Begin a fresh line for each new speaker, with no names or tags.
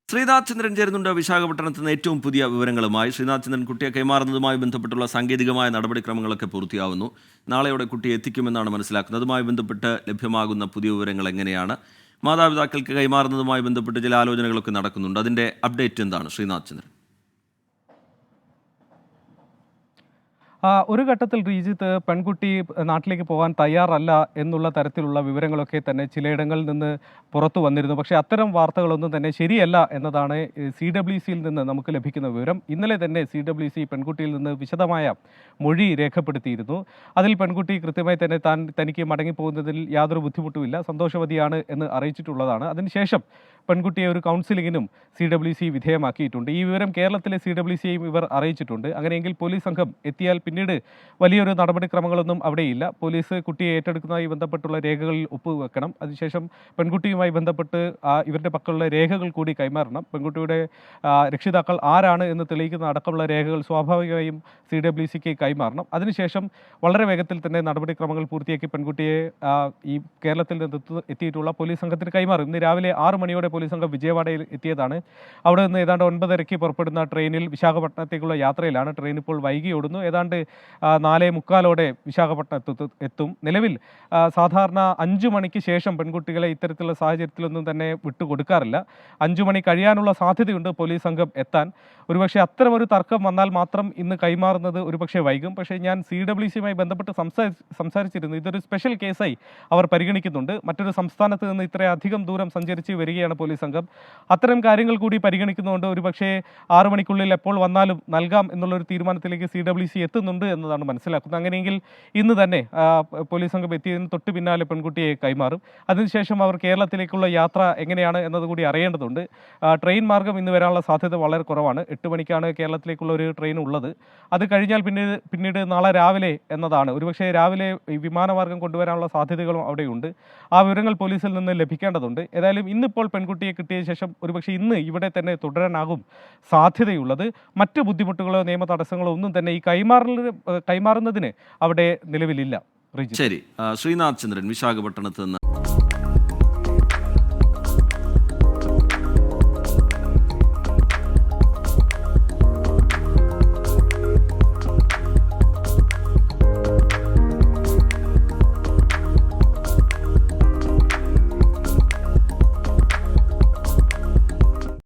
ശ്രീനാഥ് ചന്ദ്രൻ ചേരുന്നുണ്ട് വിശാഖപട്ടണത്ത് നിന്ന് ഏറ്റവും പുതിയ വിവരങ്ങളുമായി. ശ്രീനാഥ് ചന്ദ്രൻ, കുട്ടിയെ കൈമാറുന്നതുമായി ബന്ധപ്പെട്ടുള്ള സാങ്കേതികമായ നടപടിക്രമങ്ങളൊക്കെ പൂർത്തിയാവുന്നു. നാളെയോടെ കുട്ടിയെ എത്തിക്കുമെന്നാണ് മനസ്സിലാക്കുന്നത്. അതുമായി ബന്ധപ്പെട്ട് ലഭ്യമാകുന്ന പുതിയ വിവരങ്ങൾ എങ്ങനെയാണ്? മാതാപിതാക്കൾക്ക് കൈമാറുന്നതുമായി ബന്ധപ്പെട്ട് ചില ആലോചനകളൊക്കെ നടക്കുന്നുണ്ട്. അതിൻ്റെ അപ്ഡേറ്റ് എന്താണ് ശ്രീനാഥ് ചന്ദ്രൻ?
ഒരു ഘട്ടത്തിൽ ശ്രീജിത്ത് പെൺകുട്ടി നാട്ടിലേക്ക് പോകാൻ തയ്യാറല്ല എന്നുള്ള തരത്തിലുള്ള വിവരങ്ങളൊക്കെ തന്നെ ചിലയിടങ്ങളിൽ നിന്ന് പുറത്തു വന്നിരുന്നു. പക്ഷേ അത്തരം വാർത്തകളൊന്നും തന്നെ ശരിയല്ല എന്നതാണ് CWCയിൽ നിന്ന് നമുക്ക് ലഭിക്കുന്ന വിവരം. ഇന്നലെ തന്നെ CWC പെൺകുട്ടിയിൽ നിന്ന് വിശദമായ മൊഴി രേഖപ്പെടുത്തിയിരുന്നു. അതിൽ പെൺകുട്ടി കൃത്യമായി തന്നെ തനിക്ക് മടങ്ങിപ്പോകുന്നതിൽ യാതൊരു ബുദ്ധിമുട്ടുമില്ല, സന്തോഷവതിയാണ് എന്ന് അറിയിച്ചിട്ടുള്ളതാണ്. അതിനുശേഷം പെൺകുട്ടിയെ ഒരു കൗൺസിലിങ്ങിനും CWC വിധേയമാക്കിയിട്ടുണ്ട്. ഈ വിവരം കേരളത്തിലെ CWCയെയും ഇവർ അറിയിച്ചിട്ടുണ്ട്. അങ്ങനെയെങ്കിൽ പോലീസ് സംഘം എത്തിയാൽ പിന്നീട് വലിയൊരു നടപടിക്രമങ്ങളൊന്നും അവിടെയില്ല. പോലീസ് കുട്ടിയെ ഏറ്റെടുക്കുന്നതുമായി ബന്ധപ്പെട്ടുള്ള രേഖകളിൽ ഒപ്പുവെക്കണം. അതിനുശേഷം പെൺകുട്ടിയുമായി ബന്ധപ്പെട്ട് ഇവരുടെ പക്കലുള്ള രേഖകൾ കൂടി കൈമാറണം. പെൺകുട്ടിയുടെ രക്ഷിതാക്കൾ ആരാണ് എന്ന് തെളിയിക്കുന്ന അടക്കമുള്ള രേഖകൾ സ്വാഭാവികമായും CWCക്ക് കൈമാറണം. അതിനുശേഷം വളരെ വേഗത്തിൽ തന്നെ നടപടിക്രമങ്ങൾ പൂർത്തിയാക്കി പെൺകുട്ടിയെ ഈ കേരളത്തിൽ നിന്ന് എത്തിയിട്ടുള്ള പോലീസ് സംഘത്തിന് കൈമാറും. ഇന്ന് രാവിലെ 6 മണിയോടെ പോലീസ് സംഘം വിജയവാഡയിൽ എത്തിയതാണ്. അവിടെ നിന്ന് ഏതാണ്ട് 9:30 പുറപ്പെടുന്ന ട്രെയിനിൽ വിശാഖപട്ടണത്തേക്കുള്ള യാത്രയിലാണ്. ട്രെയിൻ ഇപ്പോൾ വൈകി ഓടുന്നു. ഏതാണ്ട് 4:45 വിശാഖപട്ടണത്ത് എത്തും. നിലവിൽ സാധാരണ 5 മണിക്ക് ശേഷം പെൺകുട്ടികളെ ഇത്തരത്തിലുള്ള സാഹചര്യത്തിലൊന്നും തന്നെ വിട്ടുകൊടുക്കാറില്ല. 5 മണി കഴിയാനുള്ള സാധ്യതയുണ്ട് പോലീസ് സംഘം എത്താൻ. ഒരുപക്ഷെ അത്തരമൊരു തർക്കം വന്നാൽ മാത്രം ഇന്ന് കൈമാറുന്നത് ഒരുപക്ഷെ വൈകും. പക്ഷേ ഞാൻ CWCയുമായി ബന്ധപ്പെട്ട് സംസാരിച്ചിരുന്നു. ഇതൊരു സ്പെഷ്യൽ കേസായി അവർ പരിഗണിക്കുന്നുണ്ട്. മറ്റൊരു സംസ്ഥാനത്ത് നിന്ന് ഇത്രയധികം ദൂരം സഞ്ചരിച്ച് വരികയാണ് പോലീസ് സംഘം. അത്തരം കാര്യങ്ങൾ കൂടി പരിഗണിക്കുന്നതുകൊണ്ട് ഒരുപക്ഷെ 6 മണിക്കുള്ളിൽ എപ്പോൾ വന്നാലും നൽകാം എന്നുള്ളൊരു തീരുമാനത്തിലേക്ക് CWC എത്തുന്നുണ്ട് എന്നതാണ് മനസ്സിലാക്കുന്നത്. അങ്ങനെയെങ്കിൽ ഇന്ന് തന്നെ പോലീസ് സംഘം എത്തിയതിന് തൊട്ട് പിന്നാലെ പെൺകുട്ടിയെ കൈമാറും. അതിനുശേഷം അവർ കേരളത്തിലേക്കുള്ള യാത്ര എങ്ങനെയാണ് എന്നതുകൂടി അറിയേണ്ടതുണ്ട്. ട്രെയിൻ മാർഗം ഇന്ന് വരാനുള്ള സാധ്യത വളരെ കുറവാണ്. 8 മണിക്കാണ് കേരളത്തിലേക്കുള്ള ഒരു ട്രെയിൻ ഉള്ളത്. അത് കഴിഞ്ഞാൽ പിന്നീട് നാളെ രാവിലെ എന്നതാണ്. ഒരുപക്ഷെ രാവിലെ വിമാനമാർഗം കൊണ്ടുവരാനുള്ള സാധ്യതകളും അവിടെയുണ്ട്. ആ വിവരങ്ങൾ പോലീസിൽ നിന്ന് ലഭിക്കേണ്ടതുണ്ട്. ഏതായാലും ഇന്നിപ്പോൾ പെൺകുട്ടിയെ കിട്ടിയ ശേഷം ഒരുപക്ഷെ ഇന്ന് ഇവിടെ തന്നെ തുടരാനാകും സാധ്യതയുള്ളത്. മറ്റ് ബുദ്ധിമുട്ടുകളോ നിയമ തടസ്സങ്ങളോ ഒന്നും തന്നെ ഈ കൈമാറുന്നതിന് അവിടെ നിലവിലില്ല.
ശരി, ശ്രീനാഥ് ചന്ദ്രൻ വിശാഖപട്ടണത്ത് നിന്ന്